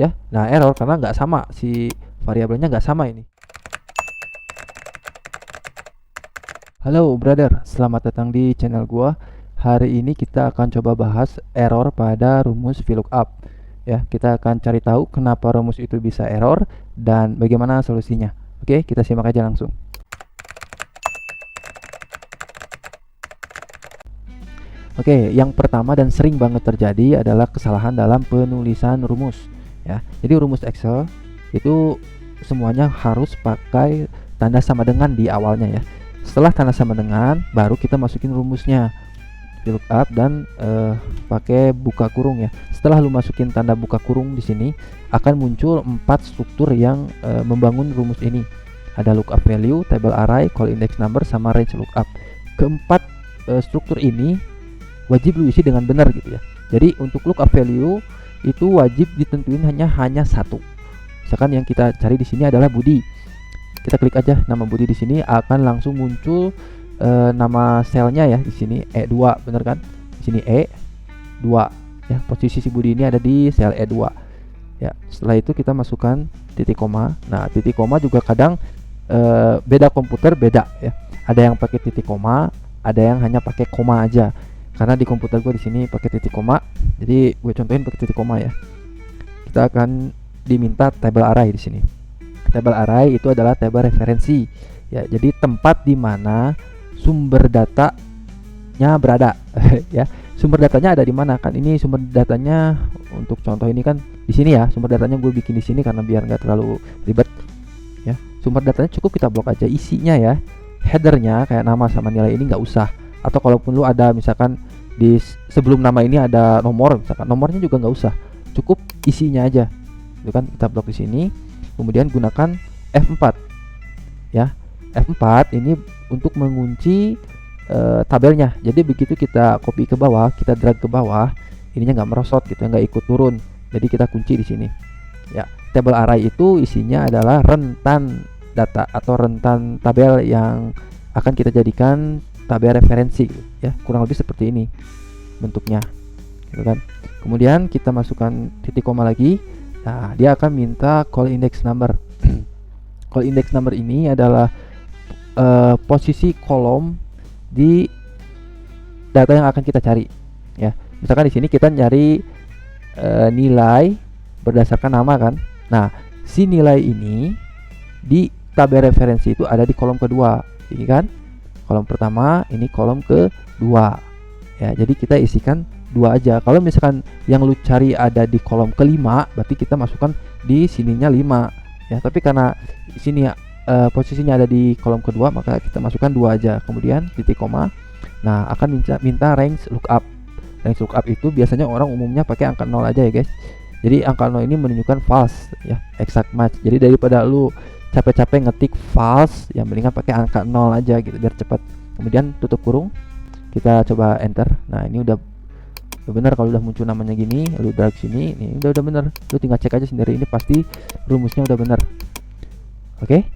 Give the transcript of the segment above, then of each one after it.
ya. Nah, error karena nggak sama, si variabelnya nggak sama ini. Halo brother, selamat datang di channel gua. Hari ini kita akan coba bahas error pada rumus VLOOKUP. Ya, kita akan cari tahu kenapa rumus itu bisa error dan bagaimana solusinya. Oke, kita simak aja langsung. Oke, yang pertama dan sering banget terjadi adalah kesalahan dalam penulisan rumus. Ya, jadi rumus Excel itu semuanya harus pakai tanda sama dengan di awalnya ya. Setelah tanda sama dengan, baru kita masukin rumusnya VLOOKUP dan pakai buka kurung ya. Setelah lu masukin tanda buka kurung di sini, akan muncul 4 struktur yang membangun rumus ini. Ada lookup value, table array, call index number, sama range lookup. Keempat struktur ini wajib lu isi dengan benar gitu ya. Jadi untuk lookup value itu wajib ditentuin hanya satu. Misalkan yang kita cari di sini adalah Budi. Kita klik aja nama Budi di sini, akan langsung muncul nama selnya ya di sini E2, bener kan? Di sini E2 ya, posisi si Budi ini ada di sel E2. Ya, setelah itu kita masukkan titik koma. Nah, titik koma juga kadang beda komputer beda ya. Ada yang pakai titik koma, ada yang hanya pakai koma aja. Karena di komputer gue di sini pakai titik koma, jadi gue contohin pakai titik koma ya. Kita akan diminta table array di sini. Table array itu adalah table referensi ya, jadi tempat di mana sumber datanya berada ya. Sumber datanya ada di mana kan? Ini sumber datanya untuk contoh ini kan di sini ya. Sumber datanya gue bikin di sini karena biar nggak terlalu ribet ya. Sumber datanya cukup kita blok aja, isinya ya. Headernya kayak nama sama nilai ini nggak usah. Atau kalaupun lu ada misalkan di sebelum nama ini ada nomor, misalkan nomornya juga nggak usah. Cukup isinya aja. Itu kan kita blok di sini. Kemudian gunakan F4 ya. F4 ini untuk mengunci tabelnya. Jadi begitu kita copy ke bawah, kita drag ke bawah, ininya nggak merosot gitu, nggak ikut turun. Jadi kita kunci di sini. Ya, table array itu isinya adalah rentan data atau rentan tabel yang akan kita jadikan tabel referensi gitu, ya. Kurang lebih seperti ini bentuknya. Gitu kan. Kemudian kita masukkan titik koma lagi. Nah, dia akan minta call index number. Call index number ini adalah posisi kolom di data yang akan kita cari ya. Misalkan di sini kita nyari nilai berdasarkan nama kan. Nah, si nilai ini di tabel referensi itu ada di kolom kedua, ini kan. Kolom pertama, ini kolom kedua. Ya, jadi kita isikan 2 aja. Kalau misalkan yang lu cari ada di kolom kelima, berarti kita masukkan di sininya 5 ya. Tapi karena di sini posisinya ada di kolom kedua, maka kita masukkan 2 aja. Kemudian titik koma. Nah, akan minta range lookup. Range lookup itu biasanya orang umumnya pakai angka 0 aja ya, guys. Jadi angka 0 ini menunjukkan false ya, exact match. Jadi daripada lu capek-capek ngetik false, yang mendingan pakai angka 0 aja gitu biar cepat. Kemudian tutup kurung. Kita coba enter. Nah, ini udah benar. Kalau udah muncul namanya gini, lu drag sini, nih udah bener. Lu tinggal cek aja sendiri, ini pasti rumusnya udah bener. Oke.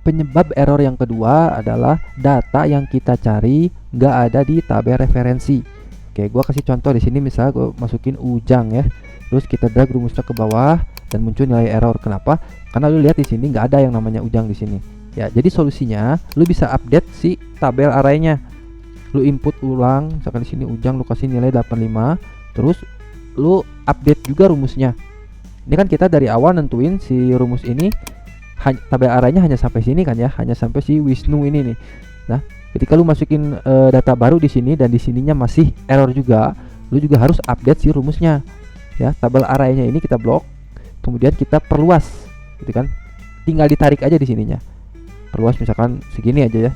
Penyebab error yang kedua adalah data yang kita cari nggak ada di tabel referensi. Oke, gua kasih contoh di sini. Misalnya gua masukin Ujang ya, terus kita drag rumusnya ke bawah dan muncul nilai error. Kenapa? Karena lu lihat di sini nggak ada yang namanya Ujang di sini. Ya, jadi solusinya lu bisa update si tabel arraynya. Lu input ulang, misalkan di sini Ujang, lu kasih nilai 85, terus lu update juga rumusnya. Ini kan kita dari awal nentuin si rumus ini tabel arraynya hanya sampai sini kan ya, hanya sampai si Wisnu ini nih. Nah, ketika lu masukin data baru di sini dan di sininya masih error juga, lu juga harus update si rumusnya. Ya, tabel arraynya ini kita blok, kemudian kita perluas, gitu kan. Tinggal ditarik aja di sininya. Perluas misalkan segini aja ya.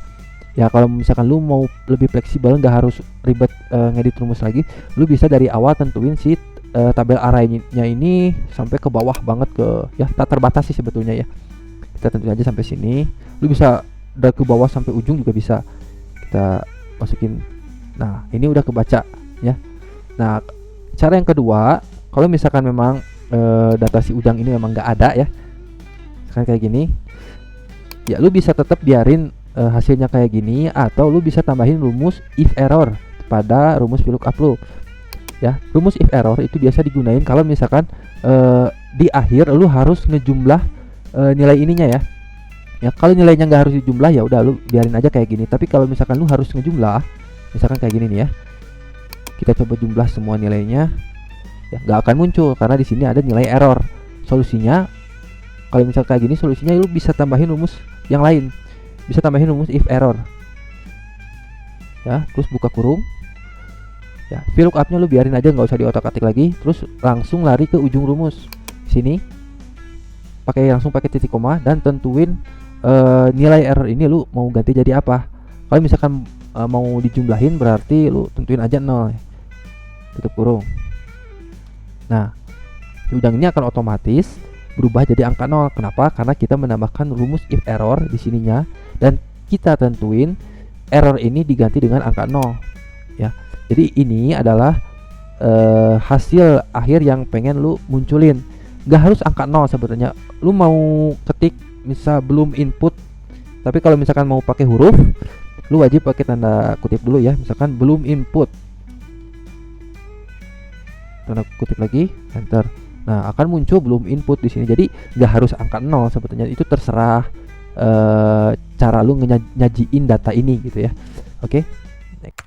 Ya, kalau misalkan lu mau lebih fleksibel, nggak harus ribet ngedit rumus lagi, lu bisa dari awal tentuin si tabel arraynya ini sampai ke bawah banget ke ya, tak terbatas sih sebetulnya ya. Kita tentuin aja sampai sini. Lu bisa drag ke bawah sampai ujung juga bisa. Kita masukin. Nah, ini udah kebaca ya. Nah, cara yang kedua, kalau misalkan memang data si Ujang ini memang nggak ada ya, kan kayak gini. Ya, lu bisa tetap biarin hasilnya kayak gini, atau lu bisa tambahin rumus if error pada rumus VLOOKUP lu. Ya, rumus if error itu biasa digunain kalau misalkan di akhir lu harus ngejumlah nilai ininya ya. Ya, kalau nilainya nggak harus dijumlah ya udah lu biarin aja kayak gini. Tapi kalau misalkan lu harus ngejumlah, misalkan kayak gini nih ya. Kita coba jumlah semua nilainya. Ya, nggak akan muncul karena di sini ada nilai error. Solusinya kalau misalkan kayak gini, solusinya lu bisa tambahin rumus yang lain. Bisa tambahin rumus if error. Ya, terus buka kurung. Ya, VLOOKUP-nya lu biarin aja, nggak usah diotak-atik lagi. Terus langsung lari ke ujung rumus sini, langsung pakai titik koma dan tentuin nilai error ini lu mau ganti jadi apa. Kalau misalkan mau dijumlahin berarti lu tentuin aja 0, tutup kurung. Nah, di ujung ini akan otomatis berubah jadi angka 0. Kenapa? Karena kita menambahkan rumus if error di sininya dan kita tentuin error ini diganti dengan angka 0 ya. Jadi ini adalah hasil akhir yang pengen lu munculin. Gak harus angka 0 sebetulnya. Lu mau ketik misal belum input, tapi kalau misalkan mau pakai huruf, lu wajib pakai tanda kutip dulu ya. Misalkan belum input, tanda kutip lagi, enter. Nah, akan muncul belum input di sini. Jadi gak harus angka 0 sebetulnya. Itu terserah cara lu nyajiin data ini gitu ya. Oke. Next.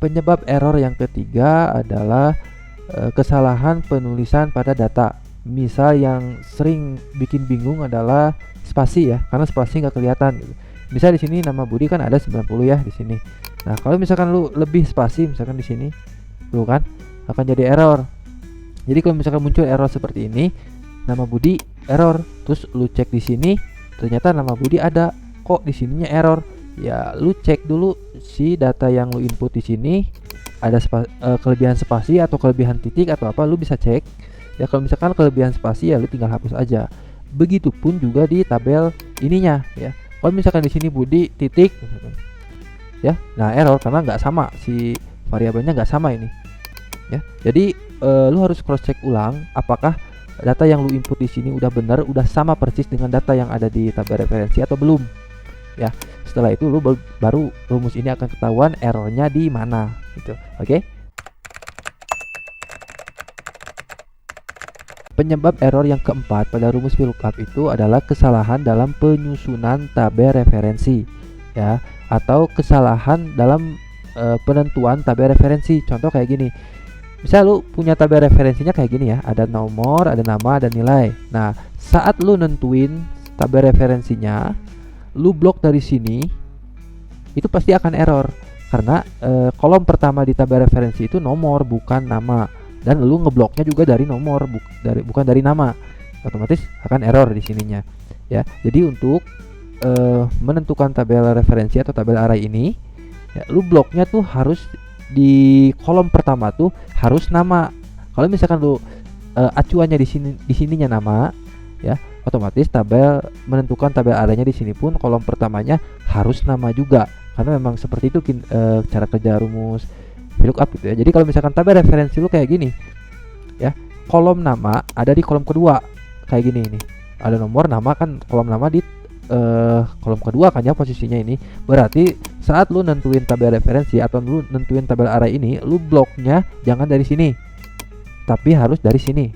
Penyebab error yang ketiga adalah kesalahan penulisan pada data. Misal yang sering bikin bingung adalah spasi ya, karena spasi nggak kelihatan gitu. Misal di sini nama Budi kan ada 90 ya di sini. Nah, kalau misalkan lu lebih spasi misalkan di sini, tuh kan akan jadi error. Jadi kalau misalkan muncul error seperti ini, nama Budi error, terus lu cek di sini, ternyata nama Budi ada, kok di sininya error. Ya, lu cek dulu si data yang lu input di sini ada kelebihan spasi atau kelebihan titik atau apa, lu bisa cek. Ya, kalau misalkan kelebihan spasi ya lu tinggal hapus aja. Begitupun juga di tabel ininya ya. Kalau misalkan di sini Budi titik ya, nah error karena nggak sama, si variabelnya nggak sama ini. Ya, jadi lu harus cross check ulang apakah data yang lu input di sini udah benar, udah sama persis dengan data yang ada di tabel referensi atau belum. Ya, setelah itu lu baru rumus ini akan ketahuan errornya di mana gitu. Oke. Penyebab error yang keempat pada rumus VLOOKUP itu adalah kesalahan dalam penyusunan tabel referensi ya, atau kesalahan dalam penentuan tabel referensi. Contoh kayak gini. Misal lu punya tabel referensinya kayak gini ya, ada nomor, ada nama, ada nilai. Nah, saat lu nentuin tabel referensinya, lu blok dari sini, itu pasti akan error karena kolom pertama di tabel referensi itu nomor bukan nama, dan lu ngebloknya juga dari nomor bukan dari nama, otomatis akan error di sininya ya. Jadi untuk menentukan tabel referensi atau tabel array ini ya, lu bloknya tuh harus di kolom pertama tuh harus nama. Kalau misalkan lu acuannya di sininya nama ya, otomatis menentukan tabel arraynya di sini pun kolom pertamanya harus nama juga, karena memang seperti itu cara kerja rumus VLOOKUP gitu ya. Jadi kalau misalkan tabel referensi lu kayak gini ya, kolom nama ada di kolom kedua kayak gini ini, ada nomor, nama kan kolom nama di kolom kedua kan ya posisinya ini. Berarti saat lu nentuin tabel referensi atau lu nentuin tabel array ini, lu bloknya jangan dari sini tapi harus dari sini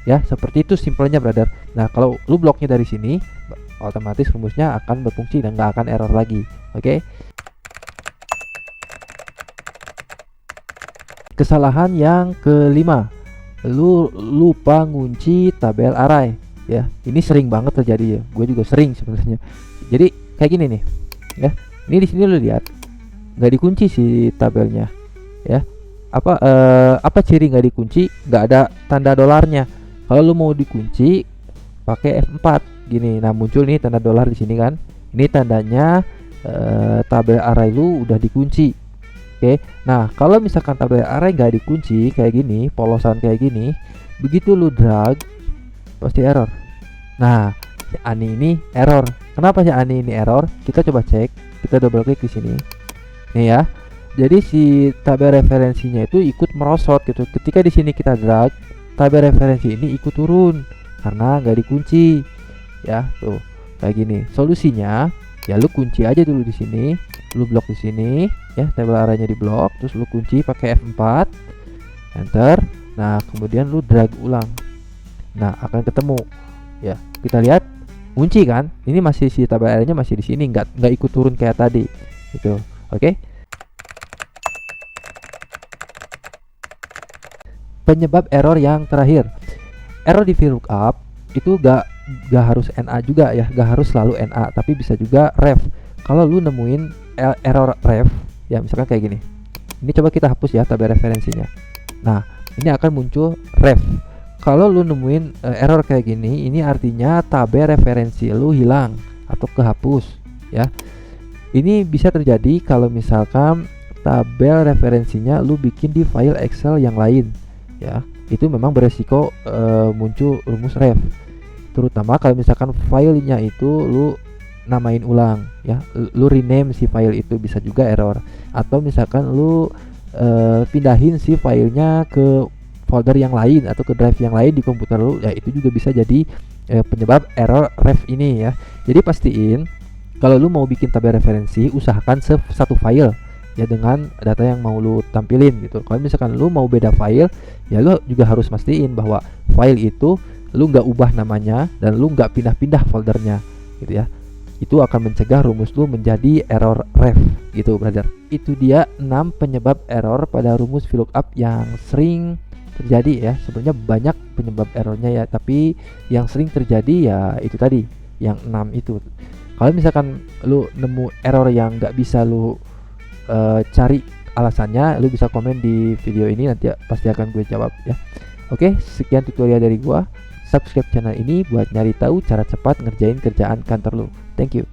ya. Seperti itu simpelnya brother. Nah, kalau lu bloknya dari sini, otomatis rumusnya akan berfungsi dan nggak akan error lagi. Oke. Kesalahan yang kelima, lu lupa ngunci tabel array ya. Ini sering banget terjadi ya, gue juga sering sebenarnya. Jadi kayak gini nih ya, ini di sini lu lihat nggak dikunci si tabelnya ya. Apa ciri nggak dikunci? Nggak ada tanda dolarnya. Kalau lu mau dikunci pakai F4 gini, nah muncul nih tanda dolar di sini kan. Ini tandanya tabel array lu udah dikunci. Oke. Nah, kalau misalkan tabel array nggak dikunci kayak gini, polosan kayak gini, begitu lu drag pasti error. Nah, si Ani ini error. Kenapa si Ani ini error? Kita coba cek. Kita double klik di sini. Nih ya. Jadi si tabel referensinya itu ikut merosot gitu. Ketika di sini kita drag, tabel referensi ini ikut turun karena nggak dikunci ya. Tuh kayak gini. Solusinya ya lu kunci aja dulu di sini, lu blok di sini ya, tabel arraynya di blok, terus lu kunci pakai F4, enter. Nah, kemudian lu drag ulang. Nah, akan ketemu ya. Kita lihat kunci kan? Ini masih si tabel arraynya masih di sini, nggak ikut turun kayak tadi. Gitu. Oke. Penyebab error yang terakhir. Error di VLOOKUP itu gak harus NA juga ya, gak harus selalu NA, tapi bisa juga ref. Kalau lu nemuin error ref, ya misalkan kayak gini. Ini coba kita hapus ya tabel referensinya. Nah, ini akan muncul ref. Kalau lu nemuin error kayak gini, ini artinya tabel referensi lu hilang atau kehapus ya. Ini bisa terjadi kalau misalkan tabel referensinya lu bikin di file Excel yang lain ya. Itu memang beresiko muncul rumus ref, terutama kalau misalkan filenya itu lu namain ulang ya, lu rename si file itu, bisa juga error. Atau misalkan lu pindahin si filenya ke folder yang lain atau ke drive yang lain di komputer lu, ya itu juga bisa jadi penyebab error ref ini ya. Jadi pastiin kalau lu mau bikin tabel referensi, usahakan satu file ya dengan data yang mau lu tampilin gitu. Kalau misalkan lu mau beda file, ya lu juga harus mastiin bahwa file itu lu nggak ubah namanya dan lu nggak pindah-pindah foldernya gitu ya. Itu akan mencegah rumus lu menjadi error ref gitu, brother. Itu dia 6 penyebab error pada rumus VLOOKUP yang sering terjadi ya. Sebenarnya banyak penyebab errornya ya, tapi yang sering terjadi ya itu tadi, yang 6 itu. Kalau misalkan lu nemu error yang nggak bisa lu cari alasannya, lu bisa komen di video ini, nanti pasti akan gue jawab ya. Oke, sekian tutorial dari gua. Subscribe channel ini buat nyari tahu cara cepat ngerjain kerjaan kantor lu. Thank you.